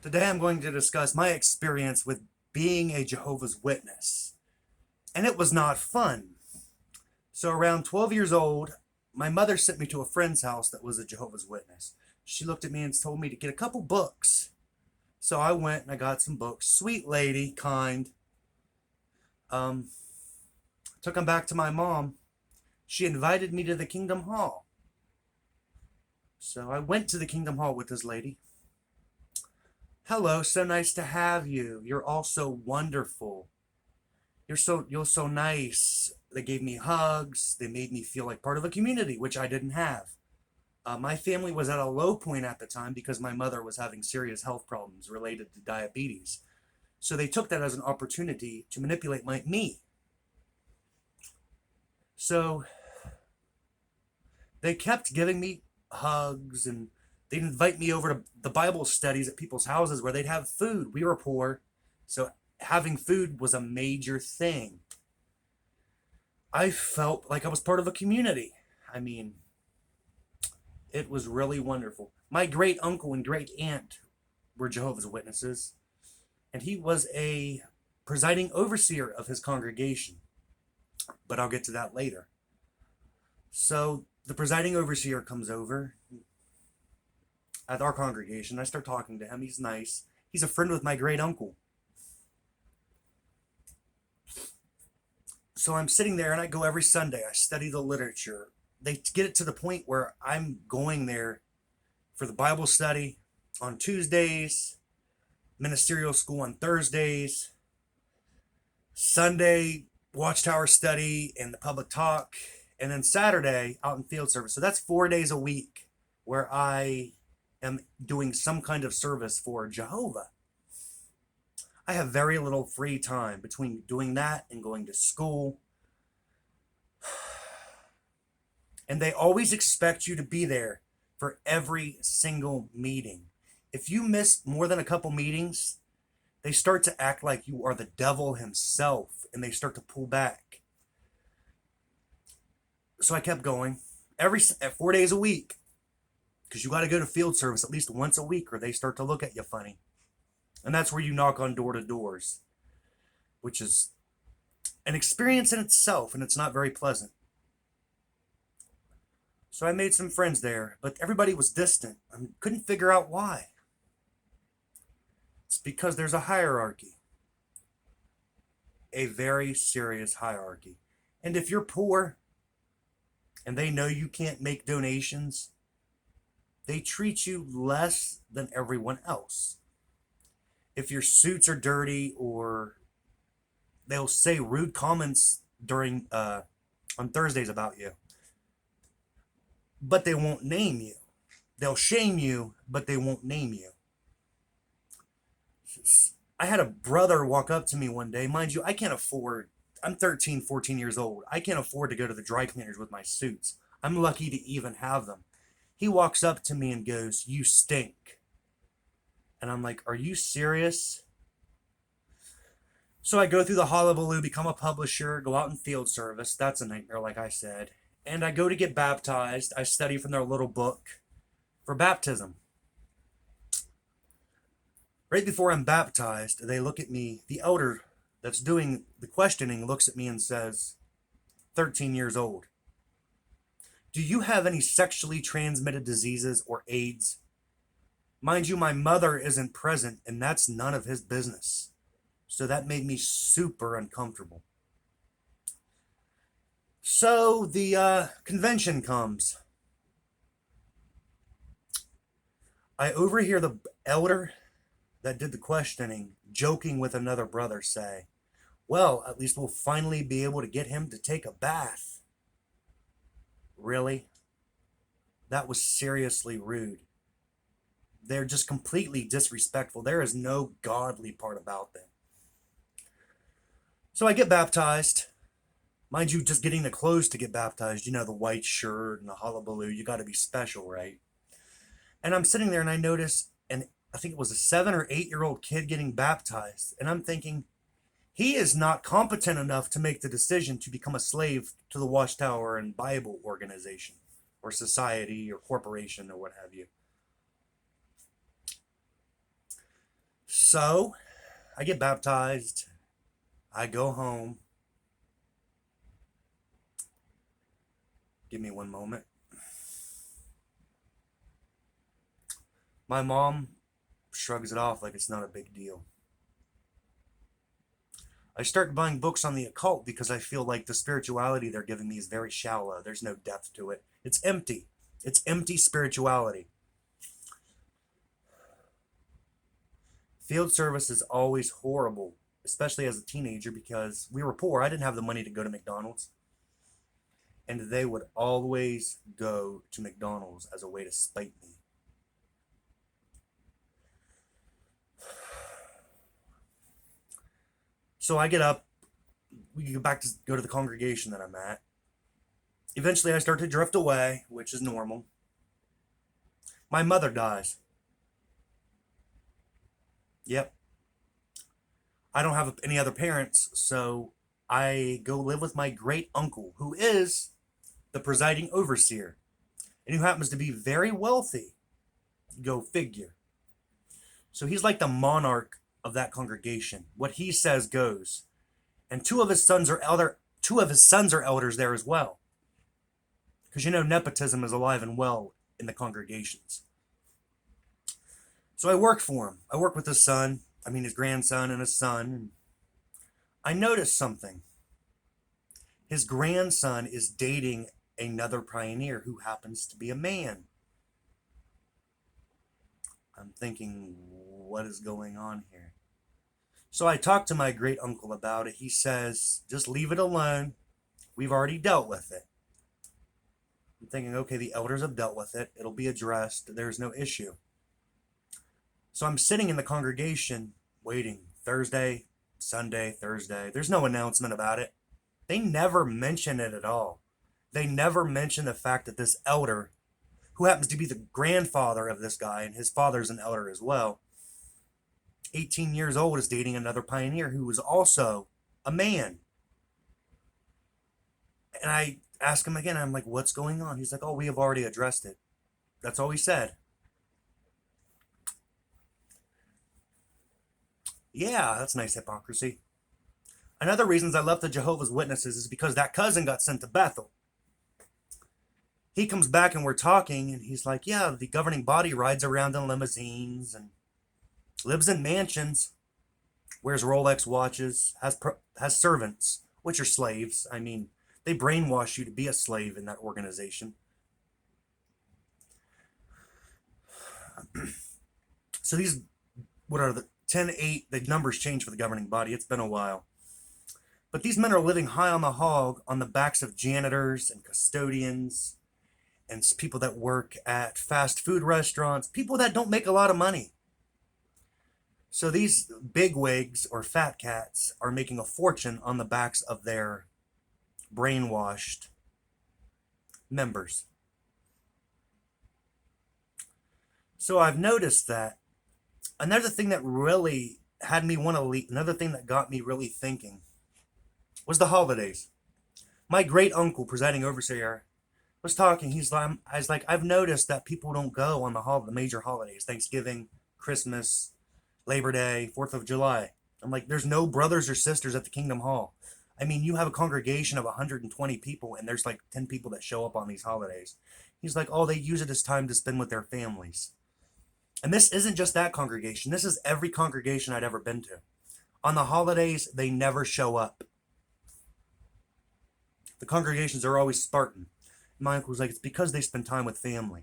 Today I'm going to discuss my experience with being a Jehovah's Witness. And it was not fun. So around 12 years old, my mother sent me to a friend's house that was a Jehovah's Witness. She looked at me and told me to get a couple books. So I went and I got some books. Sweet lady, kind. Took them back to my mom. She invited me to the Kingdom Hall. So I went to the Kingdom Hall with this lady. Hello, so nice to have you. You're all so wonderful. You're so nice. They gave me hugs. They made me feel like part of a community, which I didn't have. My family was at a low point at the time because my mother was having serious health problems related to diabetes. So they took that as an opportunity to manipulate me. So they kept giving me hugs, and they'd invite me over to the Bible studies at people's houses where they'd have food. We were poor, so having food was a major thing. I felt like I was part of a community. I mean, it was really wonderful. My great uncle and great aunt were Jehovah's Witnesses, and he was a presiding overseer of his congregation. But I'll get to that later. So the presiding overseer comes over at our congregation. I start talking to him. He's nice. He's a friend with my great uncle. So I'm sitting there and I go every Sunday. I study the literature. They get it to the point where I'm going there for the Bible study on Tuesdays, ministerial school on Thursdays, Sunday watchtower study and the public talk, and then Saturday out in field service. So that's 4 days a week where I am doing some kind of service for Jehovah. I have very little free time between doing that and going to school. And they always expect you to be there for every single meeting. If you miss more than a couple meetings, they start to act like you are the devil himself, and they start to pull back. So I kept going 4 days a week, because you got to go to field service at least once a week or they start to look at you funny. And that's where you knock on door to doors, which is an experience in itself, and it's not very pleasant. So I made some friends there, but everybody was distant. I couldn't figure out why. It's because there's a hierarchy, a very serious hierarchy. And if you're poor and they know you can't make donations, they treat you less than everyone else. If your suits are dirty, or they'll say rude comments during on Thursdays about you, but they won't name you. They'll shame you, but they won't name you. I had a brother walk up to me one day. Mind you, I'm 13, 14 years old. I can't afford to go to the dry cleaners with my suits. I'm lucky to even have them. He walks up to me and goes, "You stink." And I'm like, "Are you serious?" So I go through the hullabaloo, become a publisher, go out in field service. That's a nightmare, like I said. And I go to get baptized. I study from their little book for baptism. Right before I'm baptized, they look at me. The elder that's doing the questioning looks at me and says, 13 years old, "Do you have any sexually transmitted diseases or AIDS?" Mind you, my mother isn't present, and that's none of his business. So that made me super uncomfortable. So the convention comes. I overhear the elder that did the questioning joking with another brother say, "Well, at least we'll finally be able to get him to take a bath." Really? That was seriously rude. They're just completely disrespectful. There is no godly part about them. So I get baptized. Mind you, just getting the clothes to get baptized, the white shirt and the hullabaloo, you got to be special, right? And I'm sitting there and I notice, and I think it was a 7 or 8-year-old kid getting baptized. And I'm thinking, he is not competent enough to make the decision to become a slave to the Watchtower and Bible organization or society or corporation or what have you. So, I get baptized. I go home. Give me one moment. My mom shrugs it off like it's not a big deal. I start buying books on the occult because I feel like the spirituality they're giving me is very shallow. There's no depth to it. It's empty. It's empty spirituality. Field service is always horrible, especially as a teenager, because we were poor. I didn't have the money to go to McDonald's. And they would always go to McDonald's as a way to spite me. So I get up, we go to the congregation that I'm at. Eventually I start to drift away, which is normal. My mother dies. Yep. I don't have any other parents, so I go live with my great uncle, who is the presiding overseer, and who happens to be very wealthy. Go figure. So he's like the monarch of that congregation. What he says goes. And two of his sons are elders there as well. Because nepotism is alive and well in the congregations. So I work for him. I work with his grandson and his son. And I noticed something. His grandson is dating another pioneer who happens to be a man. I'm thinking, what is going on here? So I talked to my great uncle about it. He says, just leave it alone. We've already dealt with it. I'm thinking, okay, the elders have dealt with it. It'll be addressed. There's no issue. So I'm sitting in the congregation waiting. Thursday, Sunday, Thursday. There's no announcement about it. They never mention it at all. They never mention the fact that this elder, who happens to be the grandfather of this guy, and his father's an elder as well, 18 years old, is dating another pioneer who was also a man. And I ask him again, I'm like, what's going on? He's like, oh, we have already addressed it. That's all he said. Yeah, that's nice hypocrisy. Another reason I left the Jehovah's Witnesses is because that cousin got sent to Bethel. He comes back and we're talking, and he's like, yeah, the governing body rides around in limousines and lives in mansions, wears Rolex watches, has servants, which are slaves. I mean, they brainwash you to be a slave in that organization. So these, what are the 10-8, the numbers change for the governing body. It's been a while. But these men are living high on the hog on the backs of janitors and custodians and people that work at fast food restaurants, people that don't make a lot of money. So these bigwigs or fat cats are making a fortune on the backs of their brainwashed members. So I've noticed that. Another thing that really had me want to leave, another thing that got me really thinking, was the holidays. My great uncle, presiding overseer, was talking. I was like, I've noticed that people don't go on the major holidays, Thanksgiving, Christmas, Labor Day, 4th of July. I'm like, there's no brothers or sisters at the Kingdom Hall. I mean, you have a congregation of 120 people, and there's like 10 people that show up on these holidays. He's like, oh, they use it as time to spend with their families. And this isn't just that congregation. This is every congregation I'd ever been to. On the holidays, they never show up. The congregations are always Spartan. My uncle was like, it's because they spend time with family.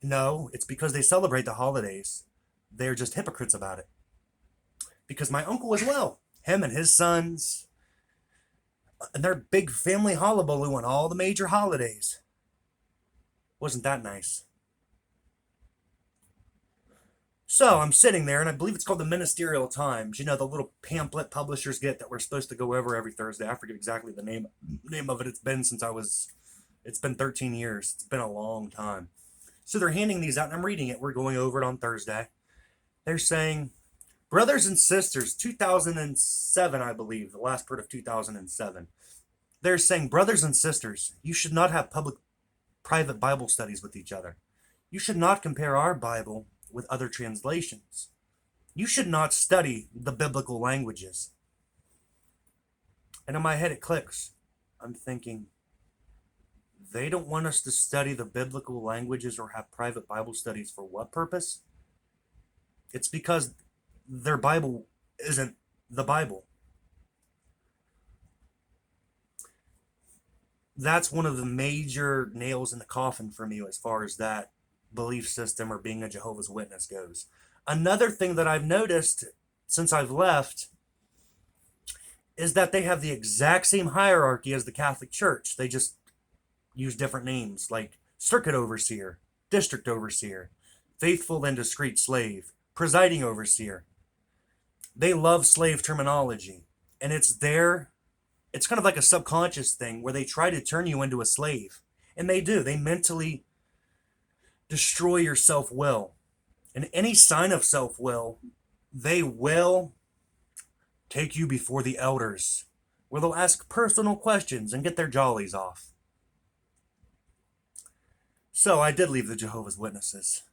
No, it's because they celebrate the holidays. They're just hypocrites about it. Because my uncle as well, him and his sons, and their big family hullabaloo on all the major holidays. Wasn't that nice? So I'm sitting there, and I believe it's called the Ministerial Times. You know, the little pamphlet publishers get that we're supposed to go over every Thursday. I forget exactly the name of it. It's been 13 years. It's been a long time. So they're handing these out, and I'm reading it. We're going over it on Thursday. They're saying, brothers and sisters, 2007, I believe, the last part of 2007. They're saying, brothers and sisters, you should not have private Bible studies with each other. You should not compare our Bible with other translations. You should not study the biblical languages. And in my head it clicks. I'm thinking, they don't want us to study the biblical languages or have private Bible studies for what purpose? It's because their Bible isn't the Bible. That's one of the major nails in the coffin for me as far as that belief system or being a Jehovah's Witness goes. Another thing that I've noticed since I've left is that they have the exact same hierarchy as the Catholic Church. They just use different names like circuit overseer, district overseer, faithful and discreet slave, presiding overseer. They love slave terminology, and it's kind of like a subconscious thing where they try to turn you into a slave. And they do. They mentally destroy your self-will. And any sign of self-will, they will take you before the elders, where they'll ask personal questions and get their jollies off. So I did leave the Jehovah's Witnesses.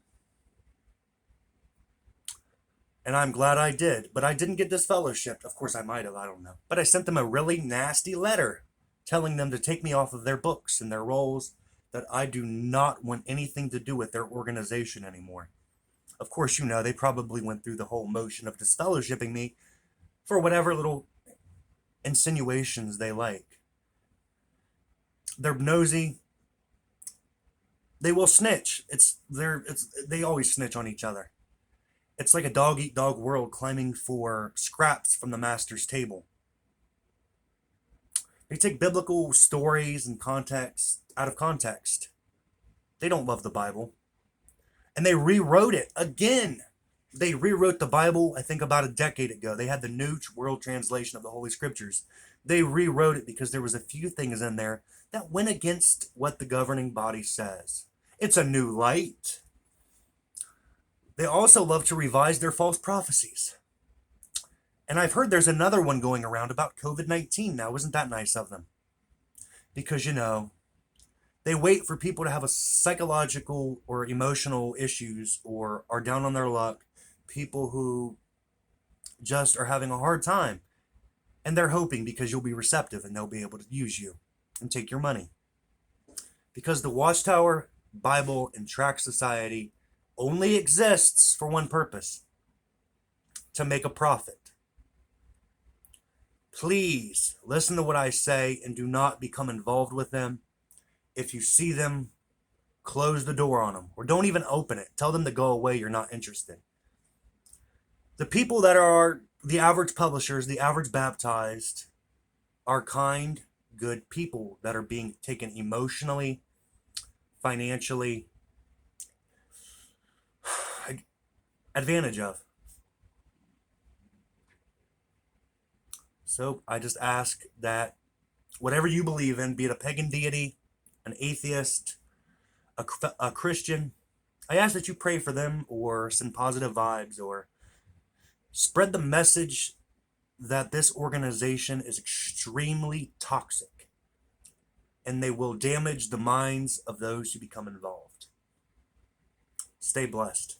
And I'm glad I did, but I didn't get disfellowshipped. Of course I might have, I don't know. But I sent them a really nasty letter telling them to take me off of their books and their rolls, that I do not want anything to do with their organization anymore. Of course, you know, they probably went through the whole motion of disfellowshipping me for whatever little insinuations they like. They're nosy. They will snitch. They always snitch on each other. It's like a dog-eat-dog world climbing for scraps from the master's table. They take biblical stories and context out of context. They don't love the Bible. And they rewrote it again. They rewrote the Bible, I think, about a decade ago. They had the New World Translation of the Holy Scriptures. They rewrote it because there was a few things in there that went against what the governing body says. It's a new light. They also love to revise their false prophecies. And I've heard there's another one going around about COVID-19 now. Isn't that nice of them? Because, you know, they wait for people to have a psychological or emotional issues or are down on their luck, people who just are having a hard time. And they're hoping because you'll be receptive and they'll be able to use you and take your money. Because the Watchtower, Bible, and Tract Society only exists for one purpose: to make a profit. Please listen to what I say and do not become involved with them. If you see them, close the door on them or don't even open it. Tell them to go away. You're not interested. The people that are the average publishers, the average baptized, are kind, good people that are being taken emotionally, financially advantage of. So I just ask that whatever you believe in, be it a pagan deity, an atheist, a Christian, I ask that you pray for them or send positive vibes or spread the message that this organization is extremely toxic and they will damage the minds of those who become involved. Stay blessed.